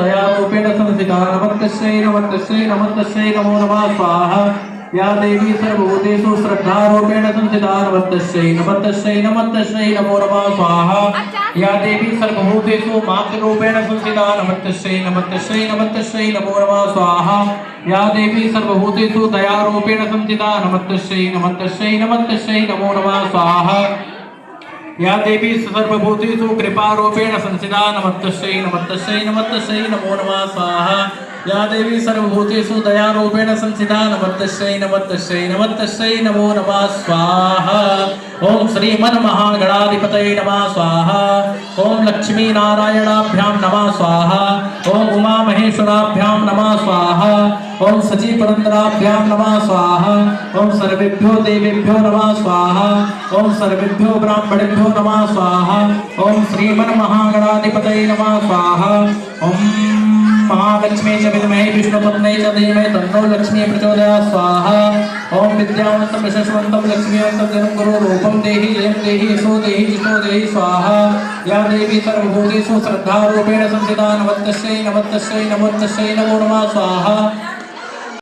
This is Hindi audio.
दयारूपेण संस्थिता नमस्तस्यै नमस्तस्यै नमस्तस्यै नमो नमः स्वाहा या देवी सर्वभूतेषु श्रद्धारूपेण संस्थिता नमस्तस्यै नमस्तस्यै नमस्तस्यै नमो नमः स्वाहा या देवी सर्वभूतेषु मातृरूपेण संस्थिता नमस्तस्यै नमस्तस्यै नमस्तस्यै नमो नमः स्वाहा या देवी सर्वभूतेषु दयारूपेण संस्थिता नमस्तस्यै नमस्तस्यै नमस्तस्यै नमो नमः स्वाहा या देवी सर्वभूतेषु कृपारूपेण संस्थिता नमस्तस्यै नमस्तस्यै नमस्तस्यै नमो नमः स्वाहा या देवी सर्वभूतेषु दयारूपेण संस्थिता नमस्तस्यै नमस्तस्यै नमस्तस्यै नमो नमः स्वाहा ओम श्रीमन्महागणाधिपतये नमः स्वाहा ओम लक्ष्मी नारायणाभ्यां नमः स्वाहा ओम उमा महेश्वराभ्यां नमः स्वाहा ओम सची पुरंदराभ्यां नमः स्वाहा ओम सर्वेभ्यो देवेभ्यो नमः स्वाहा ओम सर्वेभ्यो ब्राह्मणेभ्यो नमः स्वाहा ओम श्रीमन्महागणाधिपतये नमः स्वाहा ओम महालक्ष्मी च विद्महे विष्णुपत्न्यै च धीमहि तन्नो लक्ष्मी प्रचोदयात् स्वाहा ओम विद्यावन्तं यशस्वन्तं लक्ष्मीवन्तं जनं गुरु रूपं देहि जयं देहि यशो देहि जितो देहि स्वाहा या देवी सर्वभूतेषु श्रद्धारूपेण संस्थिता नमस्तस्यै नमस्तस्यै नमस्तस्यै नमो नमः स्वाहा